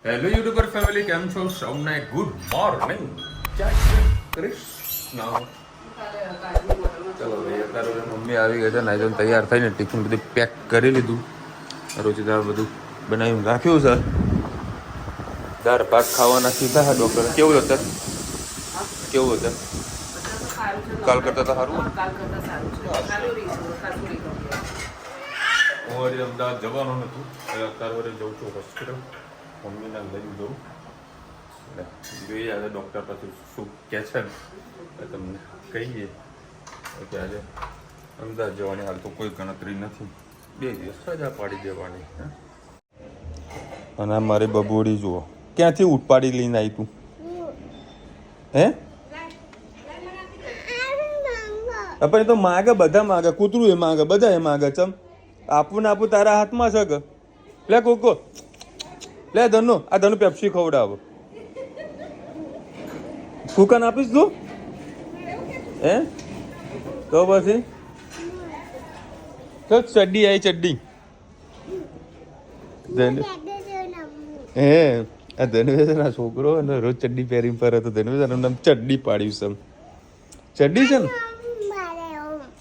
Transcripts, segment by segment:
Hello YouTuber family, કેમ છો? સૌને ગુડ મોર્નિંગ. જય શ્રી કૃષ્ણ. ચલો ભાઈ, અત્યારે મમ્મી આવી ગયા છે ને, આજે તૈયાર થઈને ટિફિન બધું પેક કરી લીધું. રોજદાર બધું બનાવીને રાખ્યું છે. દાળ ભાત ખાવાના સીધા હા ડૉક્ટર. કેવું હતું? કેવું હતું? કાલ કરતા તો સારું. હું વળી અમદાવાદ જવાનું નહોતું, અત્યારે વળી જઉં છું હોસ્પિટલ. મમ્મીને લઈને જવું જોઈએ. આજે ડૉક્ટર પછી શું કહે છે ને તમને કહીએ કે આજે અમદાવાદ જવાની હાલ તો કોઈ ગણતરી નથી, 2 દિવસ રજા પાડી દેવાની. અને મારી બબોડી જુઓ, ક્યાંથી ઉઠપાડી લઈને આવી તું? હે પણ તો માગે, બધા માગે, કૂતરું એ માગે, બધા એ માગે. ચમ આપવું ને આપવું તારા હાથમાં છે કે? લે કોકો, લે ધનુ, આ ધનુ પેપ્સી ખવડાવ. કુકન આપીશ તું? હે તો પછી તો ચડ્ડી આવી, ચડ્ડી. હે આ ધનવેશ ના છોકરો અને રોજ ચડ્ડી પહેરીને ફરે તો ધનવેશ એનું નામ ચડ્ડી પાડ્યું છે. ચડ્ડી છે ને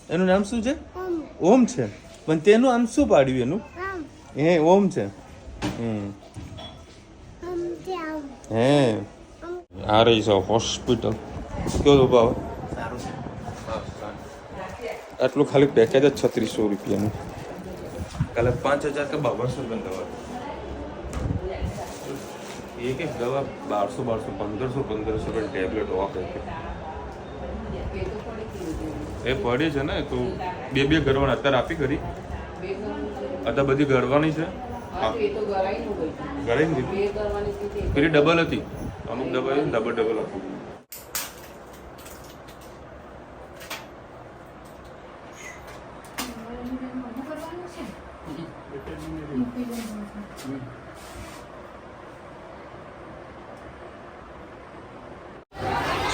એનું નામ શું છે? ઓમ છે. પણ તેનું આમ શું પાડ્યું એનું? હે ઓમ છે. હે આ રહી છે હોસ્પિટલ. કેવો ભાવ? આટલું ખાલી પેકેજ જ 3600 રૂપિયાનું. કાલે 5000 કે 5200 રૂપિયાની દવા. એક દવા 1200 1500 ટેબ્લેટ ઓફ હતી. એ પડી છે ને તો બે ગરવાની અત્યારે આપી કરી. અત્યારે બધી ગરવાની છે. ગરાઈ નથી, પેલી ડબલ હતી. અમુક દવા ડબલ હતી.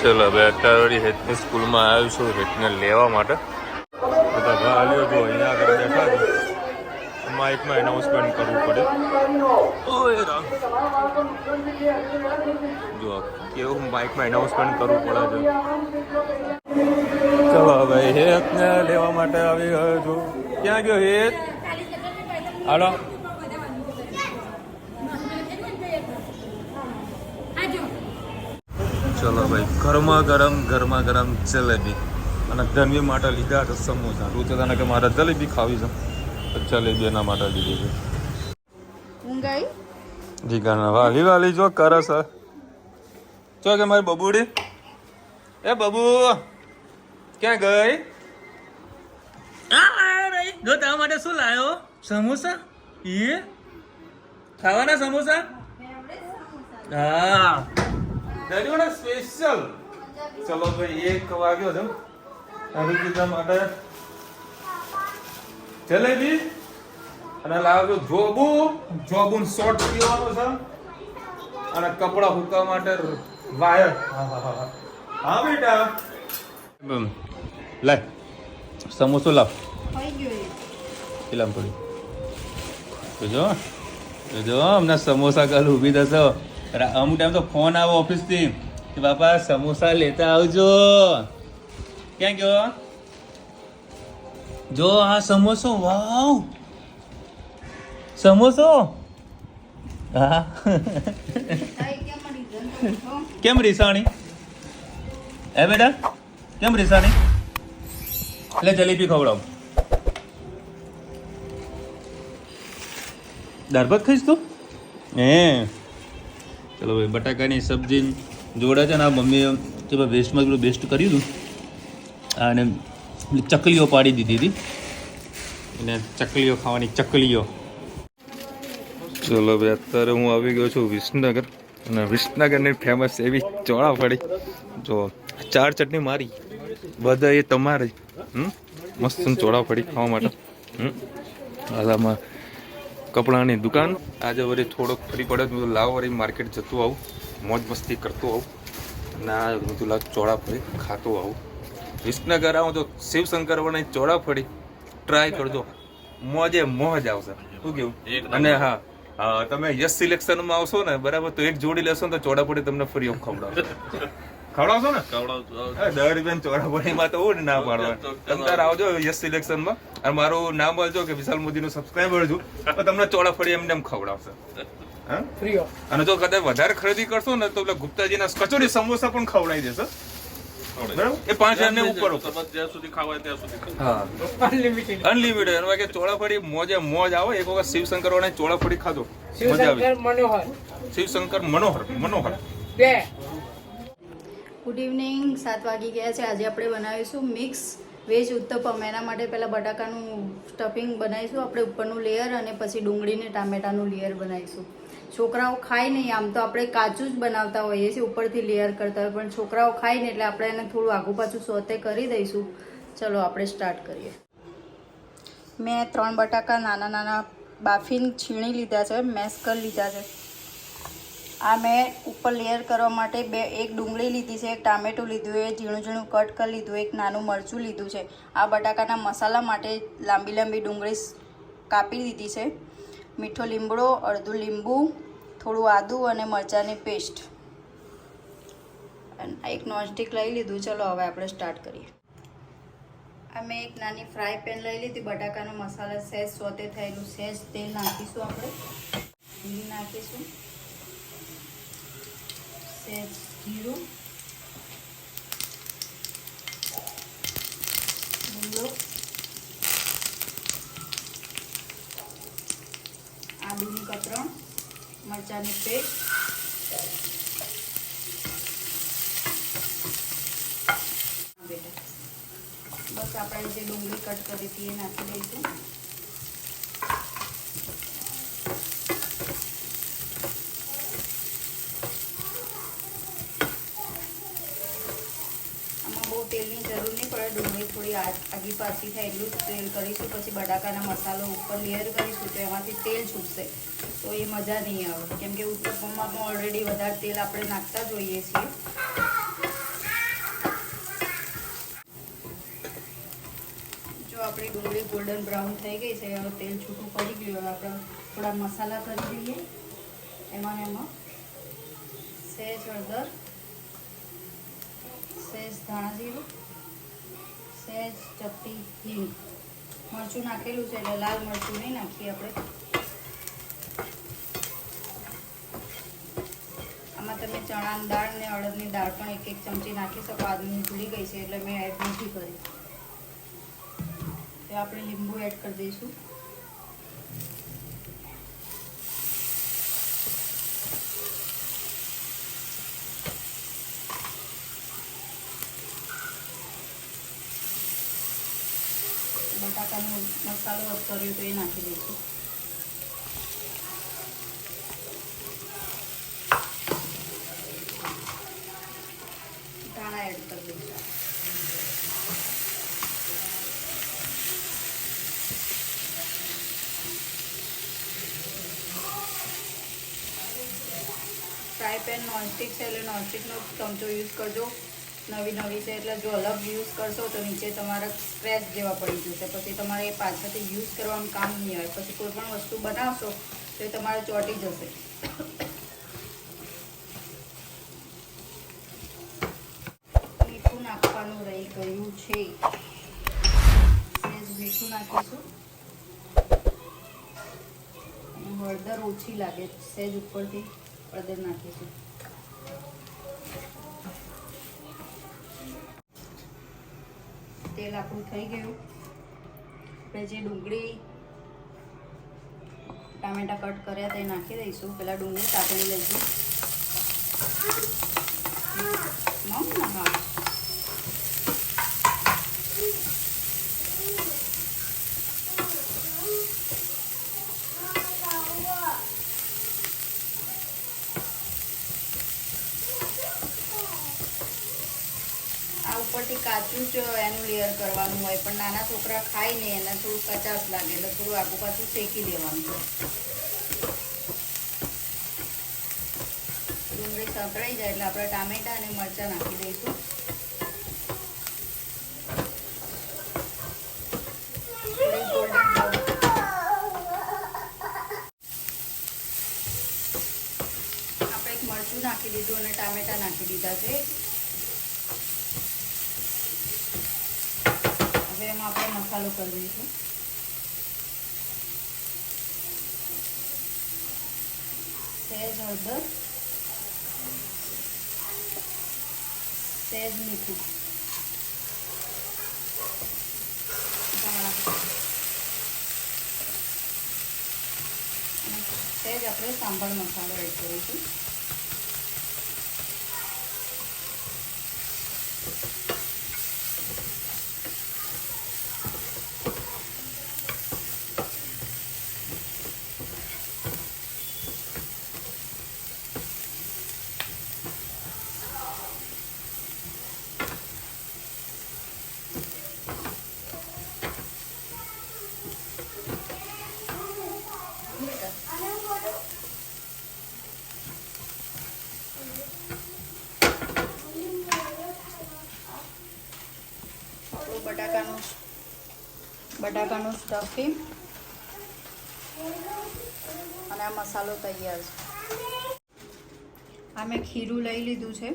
ચલો હવે અત્યારે હેતની સ્કૂલમાં આવ્યું છું હેતને લેવા માટે. બધા ભાઈઓ જો અહીંયા આગળ બેઠા છે. માઇકમાં એનાઉન્સમેન્ટ કરવું પડે. ઓય રામ, જો કેવું માઇકમાં એનાઉન્સમેન્ટ કરવું પડે છે. ચલો હવે હેતને લેવા માટે આવી ગયો છું. ક્યાં ગયો હેત? હાલો. ચલો ભાઈ, ગરમા ગરમ જલેબી અને ધનવી માટે લીધા છે સમોસા. રૂચદાને કે મારે જલેબી ખાવી છે, જલેબી એના માટે લીધી છે. જીગાના વાલી જો કરે છે. ચો કે મારી બબુડી, એ બબુ ક્યાં ગઈ? જો તારા માટે શું લાવ્યો? સમોસા. એ ખાવાના સમોસા? હા દરિયોના સ્પેશિયલ. ચલો ભાઈ, 1 વાગ્યો છે. અરુચિતા માટે જલેબી અને લાવજો જોબુ શોર્ટ પીવાનો છે અને કપડા હુકવા માટે વાયર. હા બેટા, લાય સમોસો લાવ. પેલા થોડી જો હમણાં સમોસા કાલ ઊભી થશો. અમુક ટાઈમ તો ફોન આવો ઓફિસથી કે બાપા સમોસા લેતા આવજો. ક્યાં ગયો? જો આ સમોસો. વાવ, સમોસો. હા કેમ રીસાણી? હે બેટા કેમ રીસાણી? એટલે જલેબી ખવડાવ. દાળ ભાત ખાઈશ તું? હે ચલો ભાઈ, બટાકાની સબ્જી જોડે છે ને આ મમ્મીએ વેસ્ટમાં થોડું બેસ્ટ કર્યું હતું અને ચકલીઓ પાડી દીધી હતી. અને ચકલીઓ ખાવાની ચકલીઓ. ચલો ભાઈ, અત્યારે હું આવી ગયો છું વિસનગર અને વિસનગરની ફેમસ એવી ચોળાફળી. જો 4 ચટણી મારી, બધા એ તમારે મસ્ત ચોળાફળી ખાવા માટે. આમાં કપડાની દુકાન. આજે વળી થોડોક ફરી પડે તો લાવ વળી માર્કેટ જતું આવું, મોજ મસ્તી કરતો આવું અને આ બધું લાવ ચોળાફળી ખાતો આવું. વિસનગર આવું તો શિવશંકર વાળાની ચોળાફળી ટ્રાય કરજો, મોજે મોજ આવશે. શું કેવું? અને હા, હા, તમે યસ સિલેક્શનમાં આવશો ને બરાબર, તો એક જોડી લેશો ને તો ચોડાપડી તમને ફ્રી ઓફ ખવડાવશો. ખવડાવશો ને? 10 રૂપિયા ચોડાપડીમાં તો હું ના પાડવા. તમે તાર આવજો યસ સિલેક્શનમાં અને મારું નામ બોલજો કે વિશાલ મોદીનું સબસ્ક્રાઇબર છું, તો તમને ચોડાપડી એમને એમ ખવડાવશે. હા, ફ્રી ઓફ. અને જો કદાચ વધારે ખરીદી કરશો ને તો પેલા ગુપ્તાજીના કચોરી સમોસા પણ ખવડાવી દેશે. બરાબર, એ 5,000 ને ઉપર જ્યાં સુધી ખાવાય ત્યાં સુધી. હા, અનલિમિટેડ. એનો કે ચોળાફળી મોજ આવે. એક વખત શિવશંકર વાળા ચોળાફળી ખાધો, મજા આવી. શિવશંકર મનોહર. Good evening. 7 વાગી ગયા છે. આજે આપણે બનાવીશું મિક્સ વેજ ઉત્તપમ. એના માટે પહેલાં બટાકાનું સ્ટફિંગ બનાવીશું આપણે, ઉપરનું લેયર, અને પછી ડુંગળી ને ટામેટાનું લેયર બનાવીશું. છોકરાઓ ખાય નહીં, આમ તો આપણે કાચું જ બનાવતા હોઈએ છીએ, ઉપરથી લેયર કરતા હોય, પણ છોકરાઓ ખાય ને એટલે આપણે એને થોડું આગું પાછું સોતે કરી દઈશું. ચલો આપણે સ્ટાર્ટ કરીએ. મેં 3 બટાકા નાના નાના બાફીને છીણી લીધા છે, મેશ કરી લીધા છે. આ મેં ઉપર લેયર કરવા માટે એક ડુંગળી લીધી છે, એક ટામેટું લીધું, એ ઝીણું ઝીણું કટ કરી લીધું, એક નાનું મરચું લીધું છે. આ બટાકાના મસાલા માટે લાંબી લાંબી ડુંગળી કાપી દીધી છે, મીઠો લીમડો, અડધું લીંબુ, થોડું આદું અને મરચાંની પેસ્ટ. એક નોનસ્ટિક લઈ લીધું. ચલો હવે આપણે સ્ટાર્ટ કરીએ. આ મેં એક નાની ફ્રાય પેન લઈ લીધી. બટાકાનો મસાલા સહેજ સોતે થયેલું, સહેજ તેલ નાખીશું આપણે, ઘી નાખીશું, સહેજ જીરું, લીમડો, આદુની કતરણ, મરચાંની પેસ્ટ, બસ આપણે જે ડુંગળી કટ કરી હતી એ નાખી દઈશું. આમાં બહુ તેલની જરૂર નહીં પડે, ડુંગળી થોડી આગી પાછી થાય એટલું તેલ કરીશું. પછી બટાકાના મસાલો ઉપર લેયર કરીશું તો એમાંથી તેલ છૂટશે, તો એ મજા નહીં આવે, કેમ કે ઉત્તપમમાં પણ ઓલરેડી વધારે તેલ આપણે નાખતા જ હોઈએ છીએ. આપણી ડુંગળી ગોલ્ડન બ્રાઉન થઈ ગઈ છે, હવે તેલ છૂટું પડી ગયું. હવે આપણે થોડા મસાલા કરી દઈએ. એમાં સહેજ હળદર, સહેજ ધાણા જીરું, સહેજ ચપટી હિંગ. મરચું નાખેલું છે એટલે લાલ મરચું નહીં નાખીએ આપણે. આમાં તમે ચણાની દાળ ને અડદની દાળ પણ એક ચમચી નાખી શકો. આદુની ભૂલી ગઈ છે એટલે મેં એડ નથી કરી. તો આપણે લીંબુ એડ કરી દઈશું. બટાકાનો મસાલો કર્યો તો એ નાખી દઈશું. ધાણા એડ કરી દઈશું. ફ્રાય પેન નોનસ્ટિક છે એટલે નોનસ્ટિકનો ચમચો યુઝ કરજો. નવી છે એટલે જો અલગ યુઝ કરશો તો નીચે તમારા સ્ક્રેચ જેવા પડી જશે, પછી તમારે એ પાછળથી યુઝ કરવાનું કામ નહીં આવે. પછી કોઈ પણ વસ્તુ બનાવશો તો એ તમારે ચોંટી જશે. મીઠું નાખવાનું રહી ગયું છે, સહેજ મીઠું નાખીશું. હળદર ઓછી લાગે, સહેજ ઉપરથી હળદર નાખીશું. તેલ આપણું થઈ ગયું. આપણે જે ડુંગળી ટામેટા કટ કર્યા તે નાખી દઈશું. પહેલા ડુંગળી કાપી લઈશું. હા, ઉપરથી કાચું જ એનું લેયર કરવાનું હોય, પણ નાના છોકરા ખાય ને એને થોડું કચાશ લાગે એટલે થોડું આગુ પાછું શેકી દેવાનું. ડુંગળી સંતળાઈ જાય એટલે આપણે ટામેટા અને મરચાં નાખી દઈશું. મરચું નાખી દીધું અને ટામેટા નાખી દીધા છે. હવે એમાં આપણે મસાલો કરી દઈશું. સહેજ હળદર, સહેજ મીઠું, અને સહેજ આપણે સાંભાર મસાલો એડ કરીશું. બટાકાનું સ્ટફિંગ અને આ મસાલો તૈયાર છે. આ મેં ખીરું લઈ લીધું છે.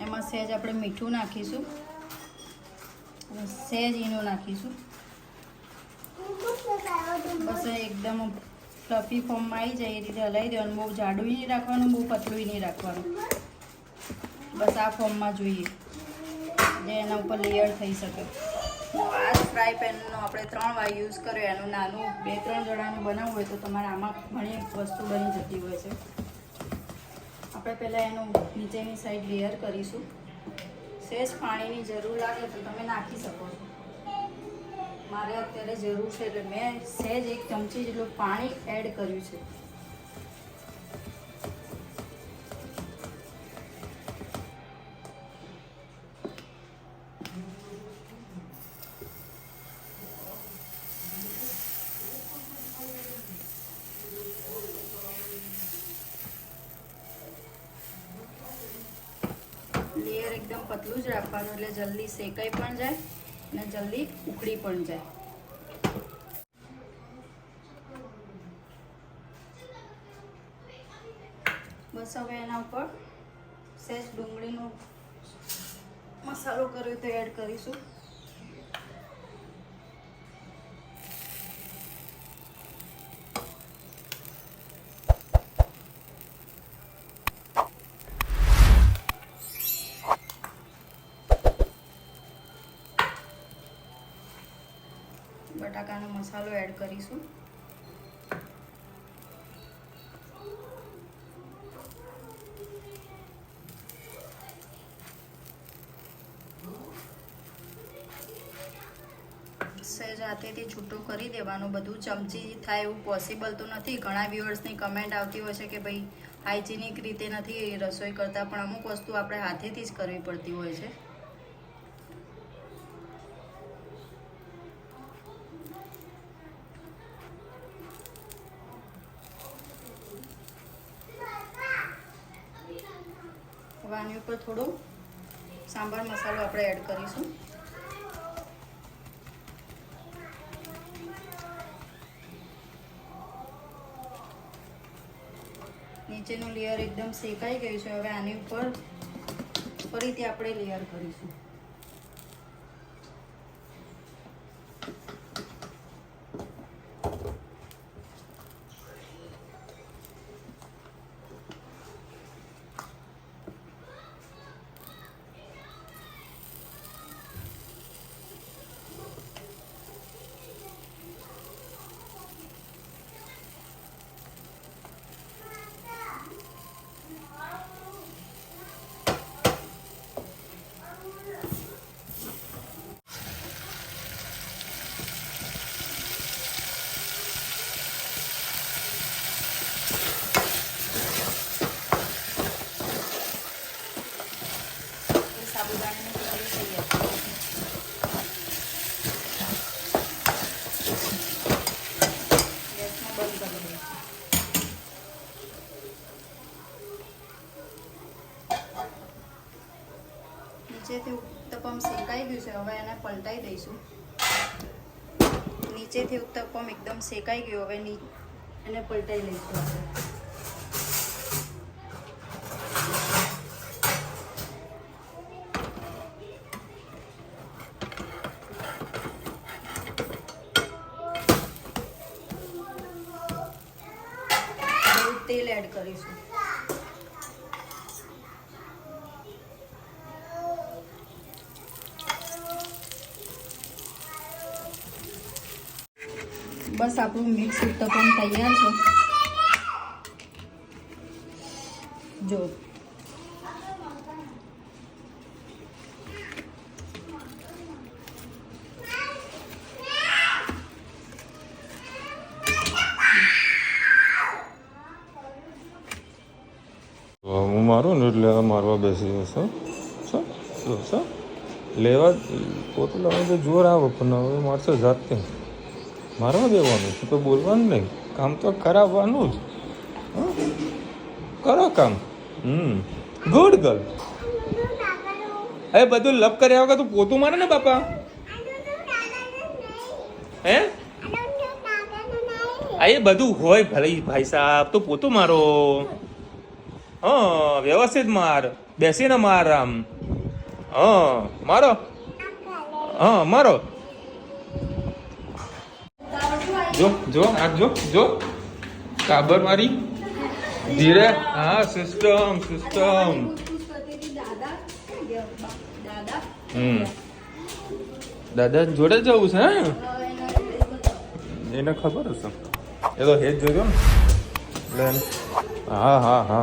એમાં સહેજ આપણે મીઠું નાખીશું અને સહેજ ઈનો નાખીશું. બસ એકદમ ફ્લફી ફોર્મમાં આવી જાય એ રીતે હલાવી દેવાનું. બહુ જાડું નહીં રાખવાનું, બહુ પતલું નહીં રાખવાનું. બસ આ ફોર્મમાં જોઈએ જે એના ઉપર લેયર થઈ શકે. આ જ ફ્રાય પેનનો આપણે 3 વાર યુઝ કર્યો. એનું નાનું 2-3 જણાનું બનાવવું હોય તો તમારે આમાં ઘણી વસ્તુ બની જતી હોય છે. આપણે પહેલાં એનું નીચેની સાઈડ લેયર કરીશું. સહેજ પાણીની જરૂર લાગે તો તમે નાખી શકો છો. મારે અત્યારે જરૂર છે એટલે મેં સહેજ 1 ચમચી જેટલું પાણી એડ કર્યું છે. લેયર એકદમ પતલું જ રાખવાનું એટલે જલ્દી શેકાઈ પણ જાય અને જલ્દી ઉકળી પણ જાય. બસ હવે એના ઉપર સહેજ ડુંગળીનો મસાલો કર્યો તો એડ કરીશું. બટાકાનો મસાલો એડ કરીશું. સહેજ હાથેથી છૂટું કરી દેવાનું. બધું ચમચી થાય એવું પોસિબલ તો નથી. ઘણા વ્યુઅર્સની કમેન્ટ આવતી હોય છે કે ભાઈ હાઇજીનિક રીતે નથી રસોઈ કરતા, પણ અમુક વસ્તુ આપણે હાથેથી જ કરવી પડતી હોય છે. હવે આની ઉપર થોડો સાંભાર મસાલો આપણે એડ કરીશું. નીચેનું લેયર એકદમ શેકાઈ ગયું છે. હવે આની ઉપર ફરીથી આપણે લેયર કરીશું. નીચેથી ઉત્તપમ શેકાઈ ગયું છે. હવે એને પલટાઈ દઈશું. નીચેથી ઉત્તપમ એકદમ શેકાઈ ગયું. હવે એને પલટાઈ લઈશું આપણે. તેલ એડ કરીશું. બસ આપણું મિક્સ ઉત્તપમ તૈયાર છે. જો હું મારું ને એટલે મારવા બેસી જશે શું લેવા પોતું લાવવાનું તો જોર આવે પણ હવે મારશે જાતે મારવા દેવાનું છે તો બોલવાનું નહીં કામ તો કરાવવાનું જ કરો કામ ગુડ ગર્લ હવે બધું લપ કર્યા વગર તું પોતું મારે ને બાપા હે આ એ બધું હોય ભલે ભાઈ સાહેબ તો પોતું મારો હા વ્યવસ્થિત માર બેસીને માર આમ હા મારો હા મારો જો જો આ જો કાબર મારી ધીરે હા સિસ્ટમ દાદા જોડે જવું છે હે એને ખબર હશે એ તો હેજ જોજો ને એટલે હા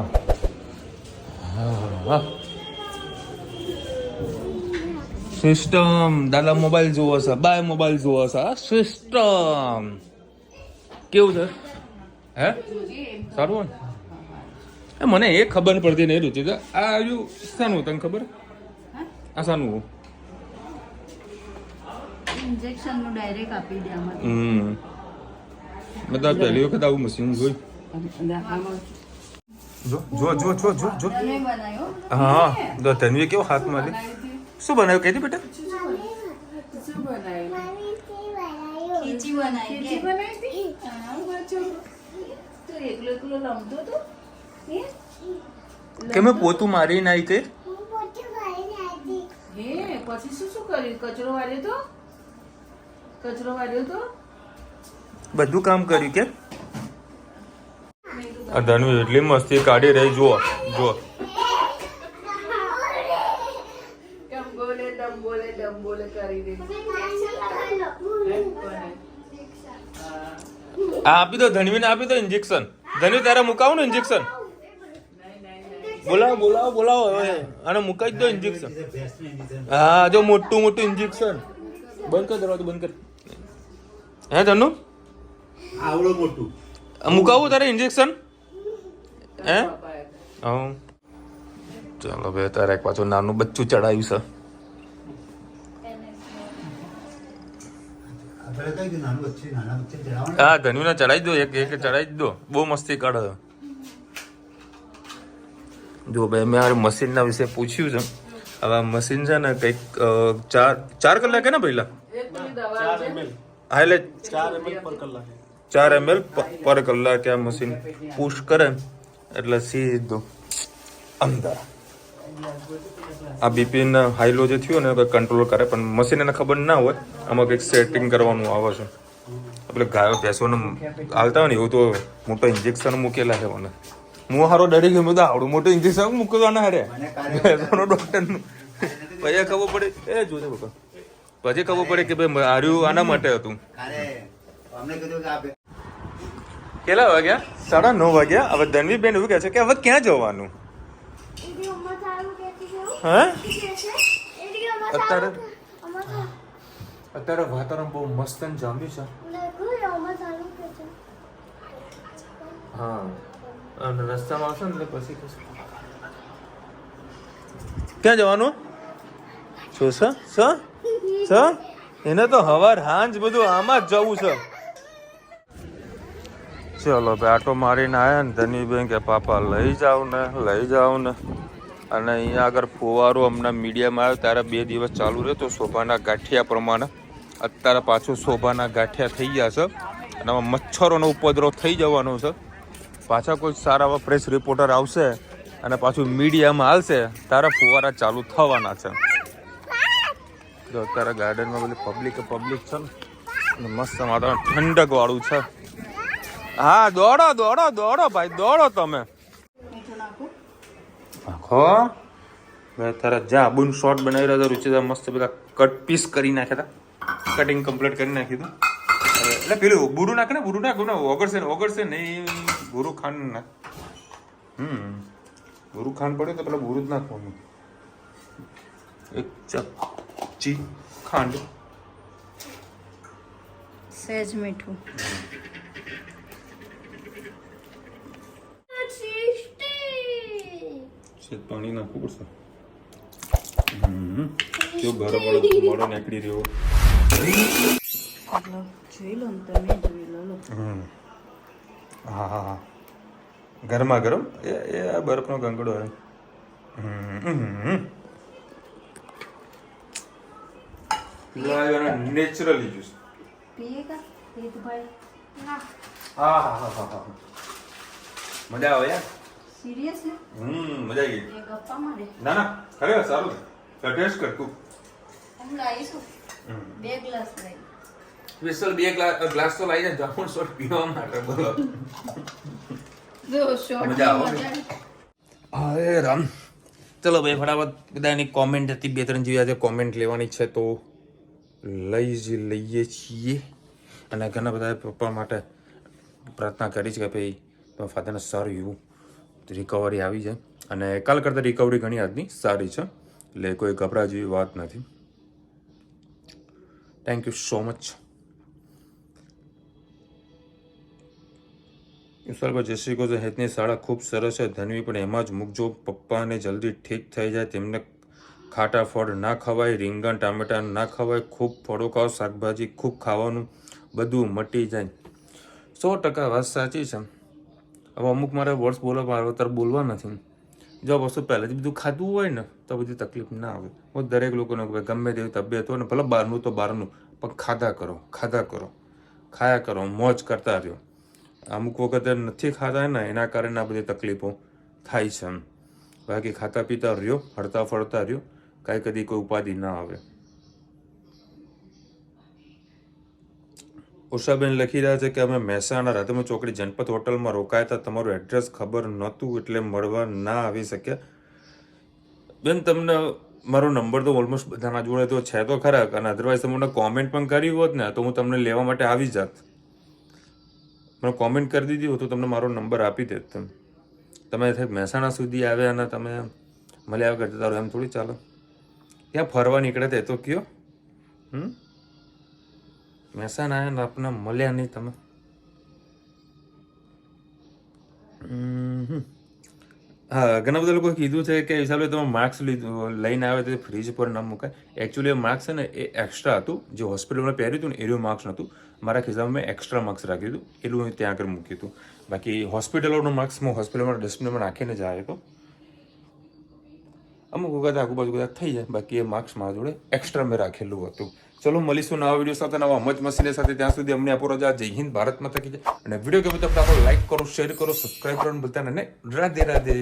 સિસ્ટમ દાદા મોબાઈલ જોવો છે બાય મોબાઈલ જોવો છે સિસ્ટમ કેવું છે હે સારું ને મને એ ખબર પડતી નહીં રુચિ આ આવ્યું શાનું તને ખબર આ શાનું ઇન્જેક્શન નું ડાયરેક્ટ આપી દે આમાં. બધા પહેલી વખત આવું મશીન જોઈ જો હા તો તન્વી કેવો હાથ મારી શું બનાવ્યું કહેતી બેટા ખીચી બનાવી કે મેં પોતું મારી નાઈ કે પછી શું કર્યું? કચરો વાળ્યો તો બધું કામ કર્યું કે આ ધનવી એટલી મસ્તી કાઢી રહી જુઓ ડમ બોલે કરી દે. આ આપી દો ધનવીને આપી દો ઇન્જેક્શન ધનવી તારે મુકાવું ને ઇન્જેક્શન બોલાવો હવે આને મુકાઈ દો ઇન્જેક્શન હા જો મોટું ઇન્જેક્શન બંધ કર દરવાજો બંધ કર હે ધનુ આવડો મોટું મુકાવું તારે ઇન્જેક્શન હે ચાલો બે તારે એક પાછું નાનું બચ્ચું ચડાવ્યું છે હા ધનવીને ચડાવી દો એક ચડાવી દો બહુ મસ્તી કાઢે જો ભાઈ મેં આ મશીનના વિશે પૂછ્યું છે હવે આ મશીન છે ને કંઈક 4 કલાક હે ને પહેલા હા એટલે 4 ml પર કલાક આ મશીન પુશ કરે એટલે સીધું અંદર આ બીપી હાઈ લો જે થયું ને કંટ્રોલ કરે પણ મશીન એને ખબર ના હોય આમાં કંઈક સેટિંગ કરવાનું આવે છે એટલે ગાયો ભેંસોને હાલતા હોય ને એવું તો મોટો ઇન્જેક્શન મૂકેલા છે મને હું હારો ડરી ગયો બધા આવડું મોટું ઇન્જેક્શન મૂકવાના હારે ભેંસોનો ડોક્ટરનું પછી ખબર પડે એ જોજે બાપા પછી ખબર પડે કે ભાઈ આર્યું આના માટે હતું કેટલા વાગ્યા 9:30 વાગ્યા હવે ધનવી બેન એવું કહે છે કે હવે ક્યાં જવાનું હા અત્યારે વાતાવરણ બહુ મસ્ત અને જામ્યું છે હા અને રસ્તામાં આવશે ને એટલે પછી ક્યાં જવાનું શું એને તો હવાર હાંજ બધું આમાં જ જવું છે ચલો ભાઈ આટો મારીને આવ્યા ને ધનીબેન કે પાપા લઈ જાવ ને અને અહીંયા આગળ ફુવારો હમણાં મીડિયામાં આવ્યો ત્યારે 2 દિવસ ચાલુ રહેતો શોભાના ગાંઠિયા પ્રમાણે અત્યારે પાછું શોભાના ગાંઠિયા થઈ ગયા છે અને આમાં મચ્છરોનો ઉપદ્રવ થઈ જવાનો છે પાછા કોઈ સારા એવા પ્રેસ રિપોર્ટર આવશે અને પાછું મીડિયામાં હાલશે ત્યારે ફુવારા ચાલુ થવાના છે જો અત્યારે ગાર્ડનમાં બધી પબ્લિક છે ને મસ્ત વાતાવરણ ઠંડક વાળું છે હા દોડો દોડો દોડો ભાઈ દોડો તમે મીઠું નાખું. આખો મેં તારા જ્યાં આબુન શોર્ટ બનાવી રહ્યા હતા રૂચિતા મસ્ત બધા કટ પીસ કરી નાખ્યા હતા કટિંગ કમ્પ્લીટ કરી નાખ્યું હતું એટલે પેલું બુરું નાખે ને બુરું નાખ ઓગળશે નહીં બુરું ખાંડ નાખ બુરું ખાંડ પડે તો પેલા બુરું જ નાખવાનું એક ચમચી ખાંડ સહેજ મીઠું. શેક પાણી નાખવું પડશે જો ગરમ મોડો નીકળી રહ્યો એટલે જોઈ લો ને તમે જોઈ લો. હા હા હા ગરમા ગરમ એ આ બરફનો ગંગડો હોય નેચરલી જ્યુસ પીએ કા ભાઈ ના હા હા હા હા હા મજા આવે યાર સિરિયસલી મજા આવી ગઈ એ ગપ્પા મારે ના ના ખરેખર સારું છે ટેસ્ટ કર તું હું લાવીશું 2 ગ્લાસ લઈ. વિસલ 2 ગ્લાસ તો લાવી જાય જામુન શોટ પીવા માટે બોલો જો શોર્ટ મજા આવે. અરે રામ ચલો ભાઈ ફટાફટ બધાની કોમેન્ટ હતી 2-3 જેવી આજે કોમેન્ટ લેવાની છે તો લઈએ છીએ અને ઘણા બધા પપ્પા માટે પ્રાર્થના કરી છે કે ભાઈ તમારા ફાધરને સારું એવું રિકવરી આવી જાય અને કાલ કરતાં રિકવરી ઘણી આજની સારી છે એટલે કોઈ ગભરા જેવી વાત નથી. Thank you so much. વિશાલભાઈ જય શ્રી કૃષ્ણ. હેતની શાળા ખૂબ સરસ છે ધનવી પણ એમાં જ મૂકજો પપ્પાને જલ્દી ઠીક થઈ જાય તેમને ખાટા ફળ ના ખવાય રીંગણ ટામેટા ના ખવાય ખૂબ ફળો ખાઓ શાકભાજી ખૂબ ખાવાનું બધું મટી જાય 100% વાત સાચી છે. હવે અમુક મારે વર્ષ બોલવા અત્યારે બોલવા નથી જો વસ્તુ પહેલેથી બધું ખાધું હોય ને તો બધી તકલીફ ના આવે. હું દરેક લોકોને ગમે તેવી તબિયત હોય ને ભલે બહારનું તો બહારનું પણ ખાયા કરો મોજ કરતા રહ્યો. અમુક વખતે નથી ખાતા ને એના કારણે આ બધી તકલીફો થાય છે. બાકી ખાતા પીતા રહ્યો હળતા ફરતા રહ્યો કાંઈ કદી કોઈ ઉપાધિ ના આવે. ઉષાબેન લખી રહ્યા છે કે અમે મહેસાણા રાધેમા ચોકડી જનપત હોટલમાં રોકાયા હતા તમારું એડ્રેસ ખબર નહોતું એટલે મળવા ના આવી શક્યા. બેન તમને મારો નંબર તો ઓલમોસ્ટ બધાના જોડે તો છે તો ખરા અને અધરવાઇઝ તમને કોમેન્ટ પણ કરી હોત ને તો હું તમને લેવા માટે આવી જાત. મને કોમેન્ટ કરી દીધી હોત તો તમને મારો નંબર આપી દેત. તમે મહેસાણા સુધી આવ્યા અને તમે મળ્યા કરતા તારું એમ થોડી ચાલો. ત્યાં ફરવા નીકળે તે તો કયો મહેસાણા આવ્યા ને આપણને મળ્યા નહીં તમે. હા ઘણા બધા લોકોએ કીધું છે કે વિશાલભાઈ તમે માર્ક્સ લઈને આવે તો ફ્રીજ પર ના મુકાય. એકચ્યુઅલી માર્ક્સ છે ને એ એક્સ્ટ્રા હતું જે હોસ્પિટલમાં પહેર્યું હતું ને એનું માર્ક્સ નહોતું. મારા ખિસ્સામાં મેં એક્સ્ટ્રા માર્ક્સ રાખ્યું હતું એટલું હું ત્યાં આગળ મૂક્યું હતું. બાકી હોસ્પિટલોનું માર્ક્સ હું હોસ્પિટલમાં ડસ્ટબિનમાં નાખીને જ આવ્યો હતો. અમુક વખત આજુબાજુ કદાચ થઈ જાય બાકી એ માર્ક્સ મારા જોડે એક્સ્ટ્રા મેં રાખેલું હતું. ચલો મળીશું નવા વિડીયો સાથે નવા મજ મસીને સાથે ત્યાં સુધી અમને આપો રજા. જય હિન્દ ભારત માતા કી જય. અને વિડીયો ગમે તો આપણે લાઈક કરો શેર કરો સબસ્ક્રાઈબ કરવાનું ભૂલતા નહીં. રાધે રાધે.